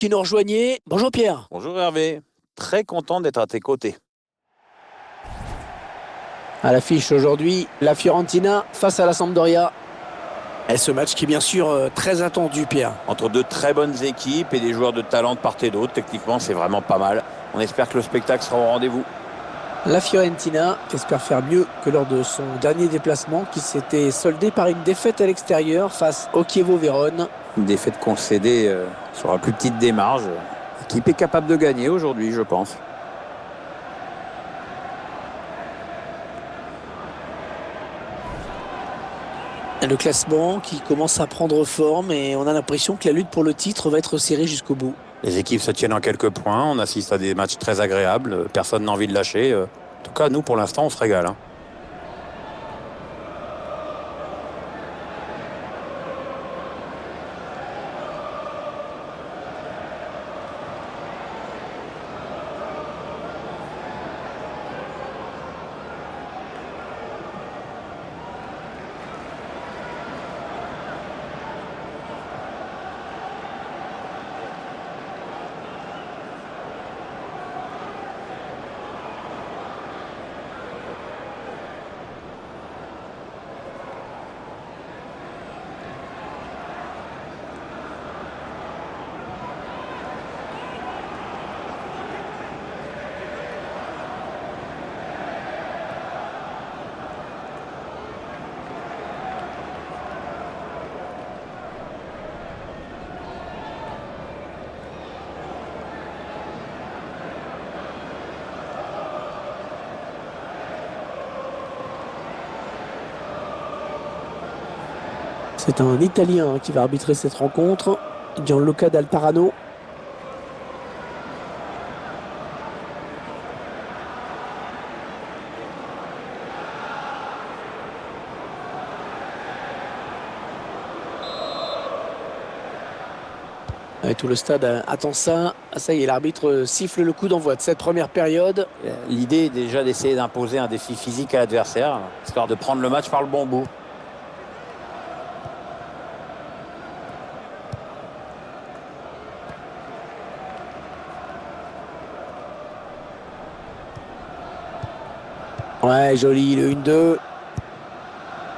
Qui nous rejoignait. Bonjour Pierre. Bonjour Hervé, très content d'être à tes côtés. À l'affiche aujourd'hui, la Fiorentina face à la Sampdoria. Et ce match qui est bien sûr très attendu, Pierre. Entre deux très bonnes équipes et des joueurs de talent de part et d'autre, techniquement c'est vraiment pas mal. On espère que le spectacle sera au rendez-vous. La Fiorentina espère faire mieux que lors de son dernier déplacement qui s'était soldé par une défaite à l'extérieur face au Chievo Vérone. Une défaite concédée sur la plus petite des marges. L'équipe est capable de gagner aujourd'hui, je pense. Le classement qui commence à prendre forme et on a l'impression que la lutte pour le titre va être serrée jusqu'au bout. Les équipes se tiennent en quelques points, on assiste à des matchs très agréables, personne n'a envie de lâcher. En tout cas, nous pour l'instant on se régale. C'est un Italien qui va arbitrer cette rencontre, Gianluca D'Alparano. Et tout le stade attend ça. Ah, ça y est, l'arbitre siffle le coup d'envoi de cette première période. L'idée est déjà d'essayer d'imposer un défi physique à l'adversaire, histoire de prendre le match par le bon bout. Ouais, joli, le 1-2.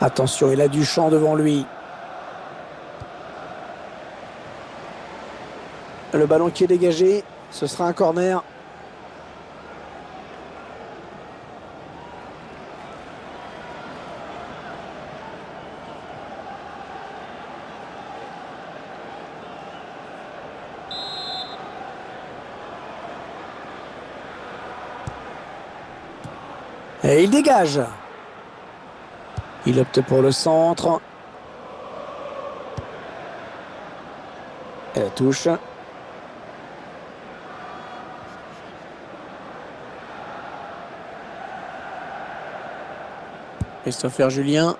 Attention, il a du champ devant lui. Le ballon qui est dégagé, ce sera un corner. Et il dégage. Il opte pour le centre. Et la touche. Christopher Julien.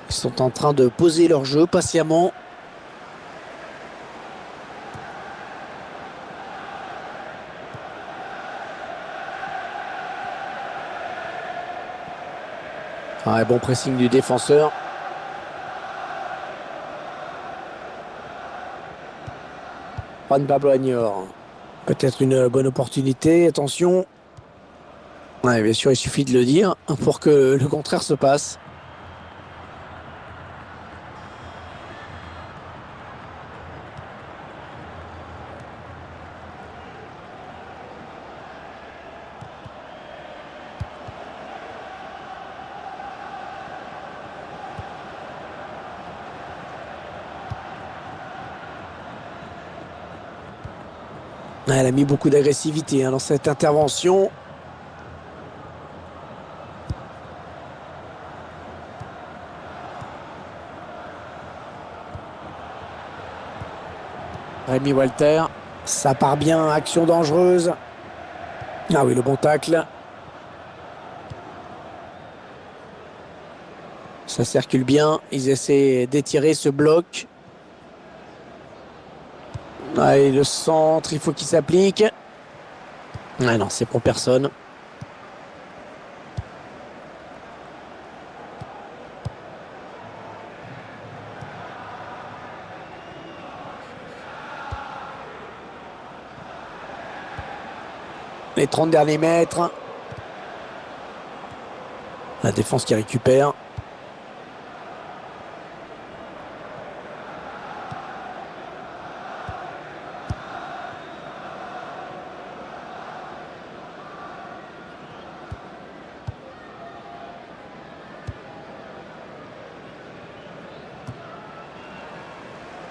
Ils sont en train de poser leur jeu patiemment. Ah, bon pressing du défenseur. Juan Pablo Añor. Peut-être une bonne opportunité. Attention. Ouais, bien sûr, il suffit de le dire pour que le contraire se passe. Elle a mis beaucoup d'agressivité dans cette intervention. Rémi Walter, ça part bien, action dangereuse. Ah oui, le bon tacle. Ça circule bien, ils essaient d'étirer ce bloc. Ah, et le centre, il faut qu'il s'applique. Ah non, c'est pour personne. Les 30 derniers mètres. La défense qui récupère.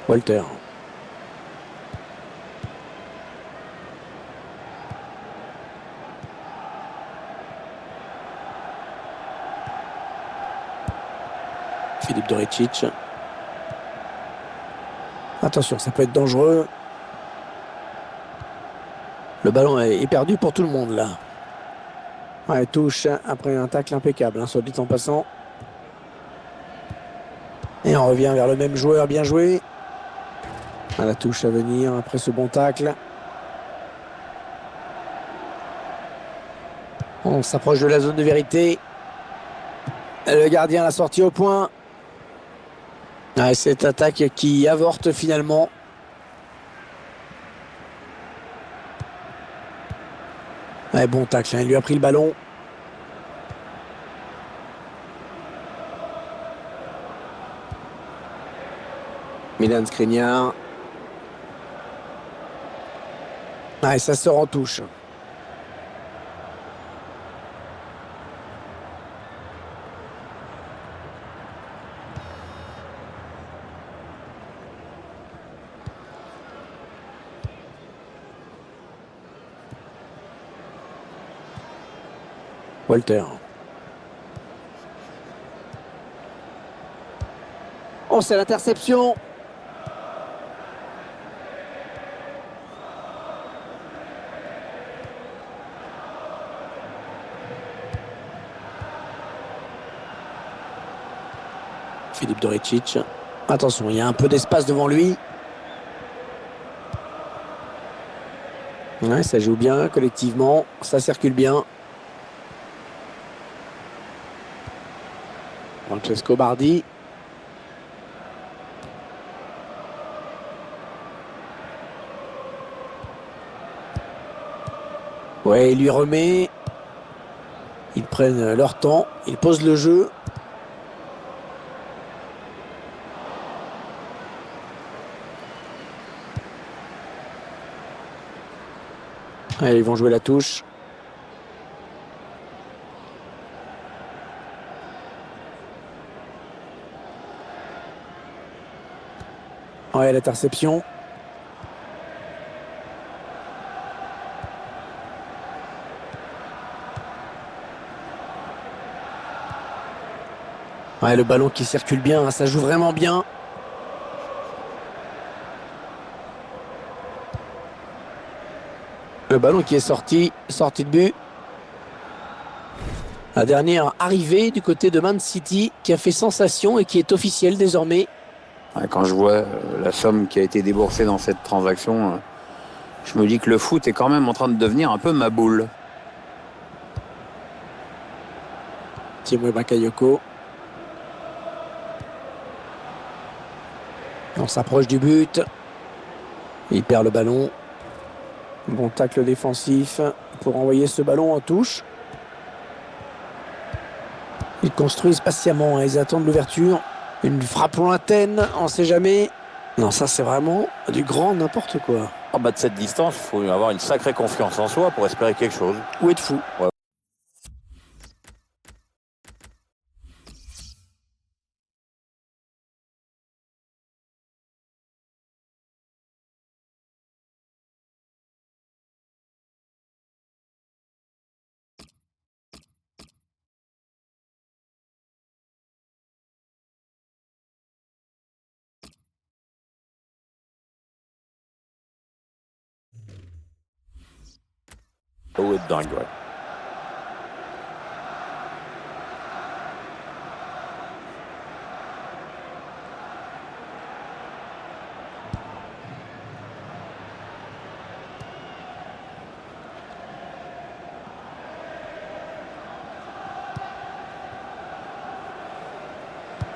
Walter. Philippe Doricic. Attention, ça peut être dangereux. Le ballon est perdu pour tout le monde là. Ouais, touche après un tacle impeccable, hein, soit dit en passant. Et on revient vers le même joueur, bien joué. À la touche à venir après ce bon tacle. On s'approche de la zone de vérité. Le gardien l'a sorti au point. Ouais, cette attaque qui avorte finalement. Ouais, bon tacle, hein, il lui a pris le ballon. Milan Skriniar. Ouais, ça sort en touche. Walter. Oh, c'est l'interception. Philippe Doricic. Attention, il y a un peu d'espace devant lui. Ouais, ça joue bien collectivement. Ça circule bien. Francesco Bardi. Ouais, il lui remet. Ils prennent leur temps. Ils posent le jeu. Allez, ils vont jouer la touche. Ouais, l'interception. Ouais, le ballon qui circule bien, hein, ça joue vraiment bien. Le ballon qui est sorti de but. La dernière arrivée du côté de Man City qui a fait sensation et qui est officielle désormais. Ouais, quand je vois la somme qui a été déboursée dans cette transaction, je me dis que le foot est quand même en train de devenir un peu ma boule. Timo Bakayoko. On s'approche du but. Il perd le ballon. Bon tacle défensif pour envoyer ce ballon en touche. Ils construisent patiemment, hein, ils attendent l'ouverture. Une frappe lointaine, on ne sait jamais. Non, ça c'est vraiment du grand n'importe quoi. En bas de cette distance, il faut avoir une sacrée confiance en soi pour espérer quelque chose. Où êtes fou? Ouais. Où être dingue, ouais.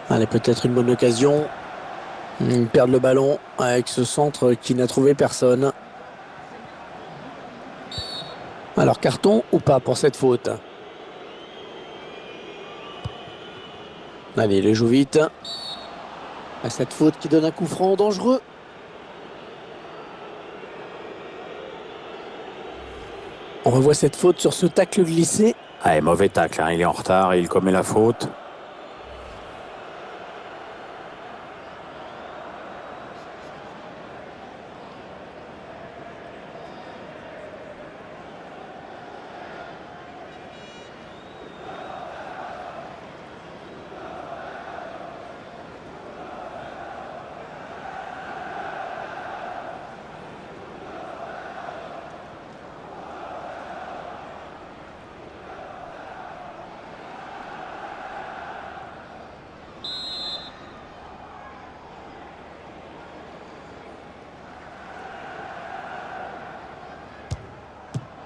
Allez, peut-être une bonne occasion. Ils perdent le ballon avec ce centre qui n'a trouvé personne. Voilà. Alors carton ou pas pour cette faute? Allez, il le joue vite. Cette faute qui donne un coup franc dangereux. On revoit cette faute sur ce tacle glissé. Allez, mauvais tacle, hein. Il est en retard, il commet la faute.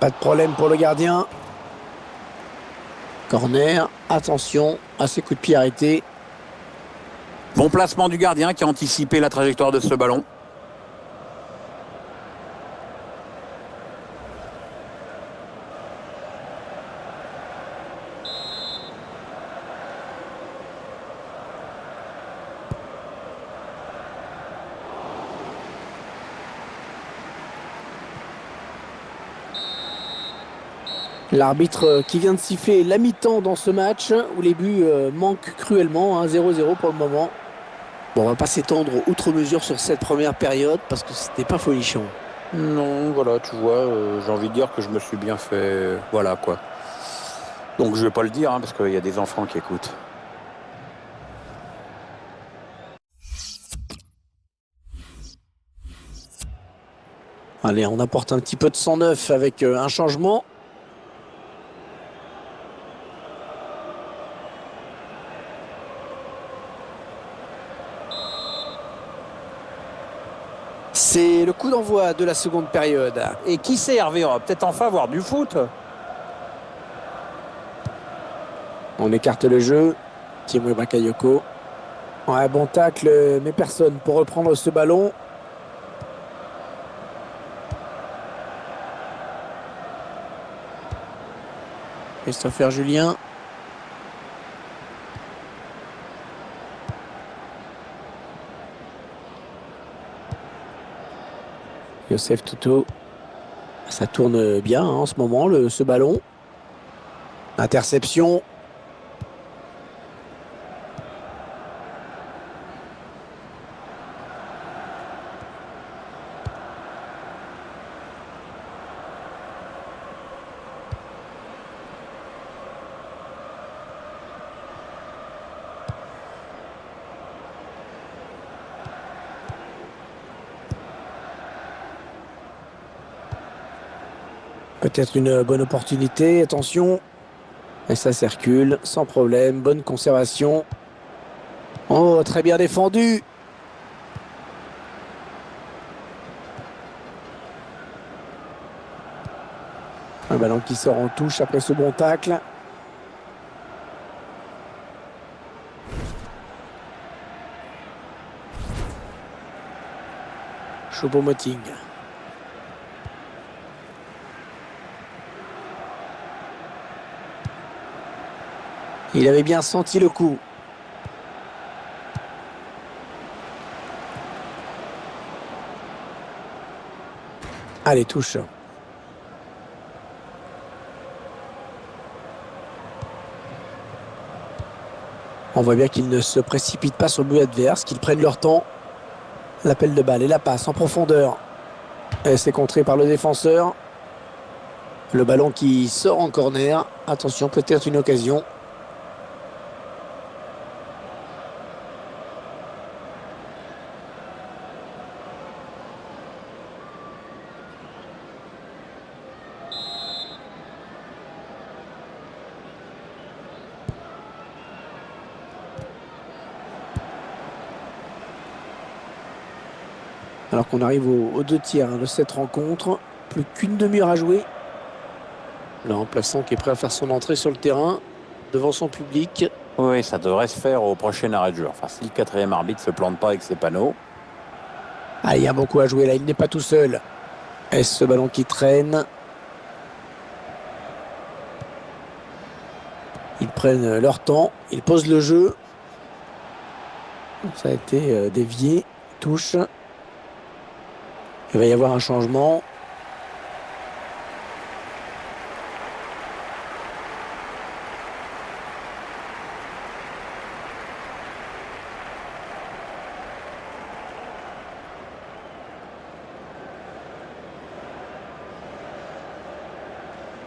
Pas de problème pour le gardien. Corner, attention à ces coups de pied arrêtés. Bon placement du gardien qui a anticipé la trajectoire de ce ballon. L'arbitre qui vient de siffler la mi-temps dans ce match où les buts manquent cruellement, 0-0 pour le moment. Bon, on va pas s'étendre outre mesure sur cette première période parce que c'était pas folichon. Non, voilà, tu vois, j'ai envie de dire que je me suis bien fait... Voilà, quoi. Donc je vais pas le dire, parce qu'il y a des enfants qui écoutent. Allez, on apporte un petit peu de sang neuf avec un changement. C'est le coup d'envoi de la seconde période. Et qui sait, Hervé, on va peut-être enfin voir du foot. On écarte le jeu. Timo Bakayoko. Ouais, bon tacle, mais personne pour reprendre ce ballon. Christopher Julien. Youssef Touto. Ça tourne bien en ce moment, ce ballon. Interception. Peut-être une bonne opportunité, attention. Et ça circule, sans problème, bonne conservation. Oh, très bien défendu. Un ballon qui sort en touche après ce bon tacle. Choupo-Moting. Il avait bien senti le coup. Allez, touche. On voit bien qu'ils ne se précipitent pas sur le but adverse, qu'ils prennent leur temps. L'appel de balle et la passe en profondeur. Et c'est contré par le défenseur. Le ballon qui sort en corner. Attention, peut-être une occasion. Alors qu'on arrive aux deux tiers de cette rencontre. Plus qu'une demi-heure à jouer. Le remplaçant qui est prêt à faire son entrée sur le terrain. Devant son public. Oui, ça devrait se faire au prochain arrêt de jeu. Enfin, si le quatrième arbitre ne se plante pas avec ses panneaux. Ah, il y a beaucoup à jouer là, il n'est pas tout seul. Est-ce ce ballon qui traîne? Ils prennent leur temps, ils posent le jeu. Ça a été dévié, touche. Il va y avoir un changement.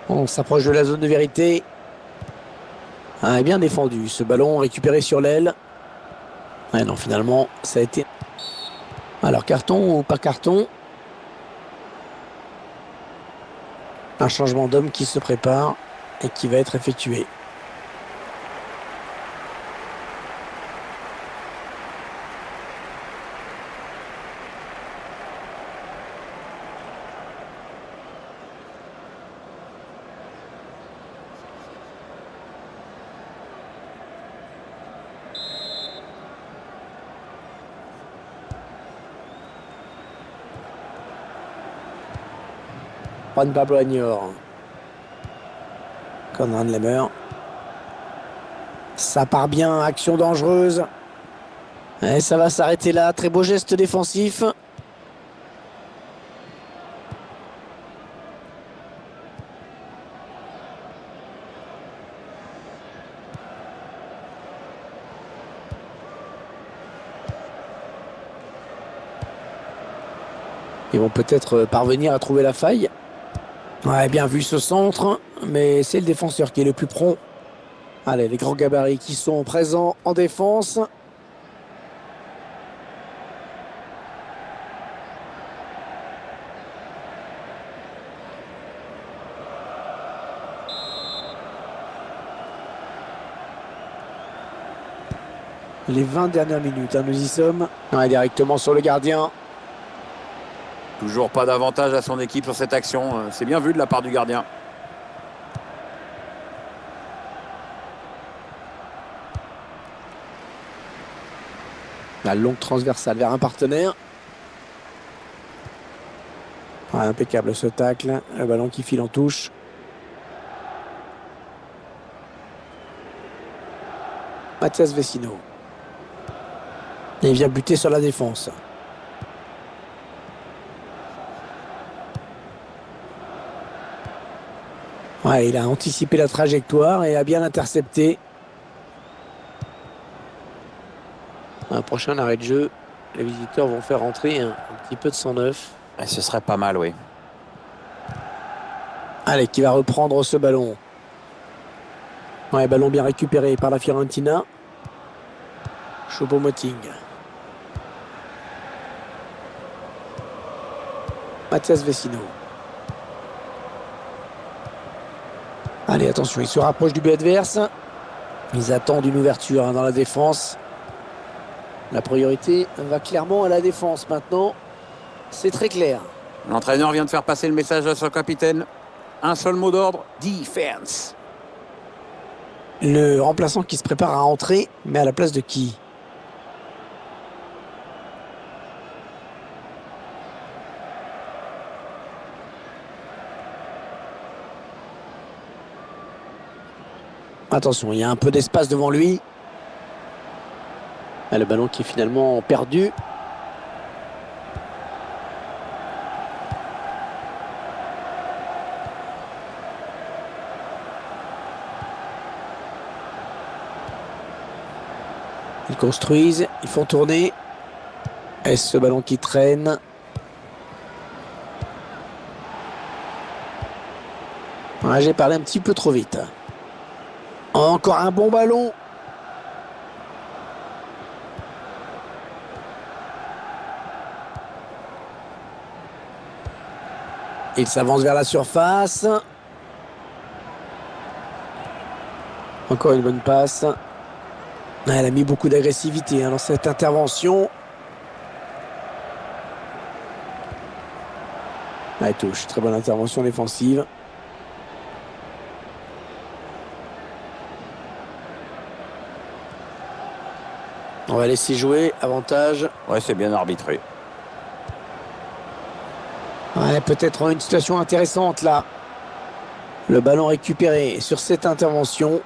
On s'approche de la zone de vérité. Ah, bien défendu. Ce ballon récupéré sur l'aile. Ouais, non, finalement, ça a été... Alors, carton ou pas carton? Un changement d'homme qui se prépare et qui va être effectué. Juan Pablo Agnor. Conrad Lemmer. Ça part bien, action dangereuse. Et ça va s'arrêter là, très beau geste défensif. Ils vont peut-être parvenir à trouver la faille. Ouais, bien vu ce centre, mais c'est le défenseur qui est le plus prompt. Allez, les grands gabarits qui sont présents en défense. Les 20 dernières minutes, hein, nous y sommes. Ouais, directement sur le gardien. Toujours pas d'avantage à son équipe sur cette action. C'est bien vu de la part du gardien. La longue transversale vers un partenaire. Ouais, impeccable ce tacle. Le ballon qui file en touche. Mathias Vecino. Et il vient buter sur la défense. Ouais, il a anticipé la trajectoire et a bien intercepté. Un prochain arrêt de jeu. Les visiteurs vont faire entrer un petit peu de sang neuf. Et ce serait pas mal, oui. Allez, qui va reprendre ce ballon. Ouais, ballon bien récupéré par la Fiorentina. Choupo-Moting. Mathias Vecino. Allez, attention, il se rapproche du but adverse. Ils attendent une ouverture dans la défense. La priorité va clairement à la défense maintenant. C'est très clair. L'entraîneur vient de faire passer le message à son capitaine. Un seul mot d'ordre, defense. Le remplaçant qui se prépare à entrer, mais à la place de qui? Attention, il y a un peu d'espace devant lui. Ah, le ballon qui est finalement perdu. Ils construisent, ils font tourner. Et ce ballon qui traîne. Ouais, j'ai parlé un petit peu trop vite. Encore un bon ballon. Il s'avance vers la surface. Encore une bonne passe. Elle a mis beaucoup d'agressivité dans cette intervention. Elle touche. Très bonne intervention défensive. On va laisser jouer. Avantage. Ouais, c'est bien arbitré. Ouais, peut-être une situation intéressante là. Le ballon récupéré sur cette intervention.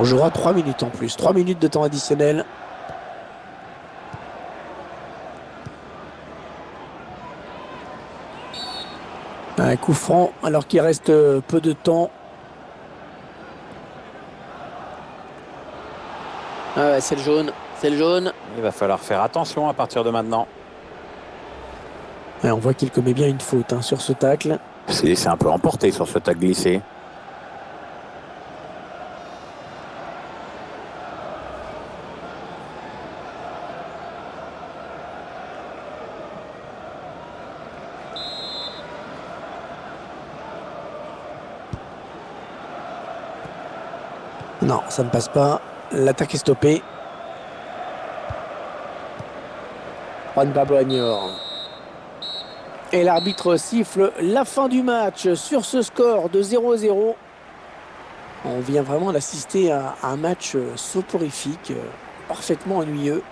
On jouera 3 minutes en plus. 3 minutes de temps additionnel. Un coup franc alors qu'il reste peu de temps. Ah ouais, c'est le jaune. C'est le jaune. Il va falloir faire attention à partir de maintenant. Et on voit qu'il commet bien une faute hein, sur ce tacle. C'est un peu emporté sur ce tacle glissé. Non, ça ne passe pas. L'attaque est stoppée. Juan Pablo Añor. Et l'arbitre siffle la fin du match sur ce score de 0-0. On vient vraiment d'assister à un match soporifique, parfaitement ennuyeux.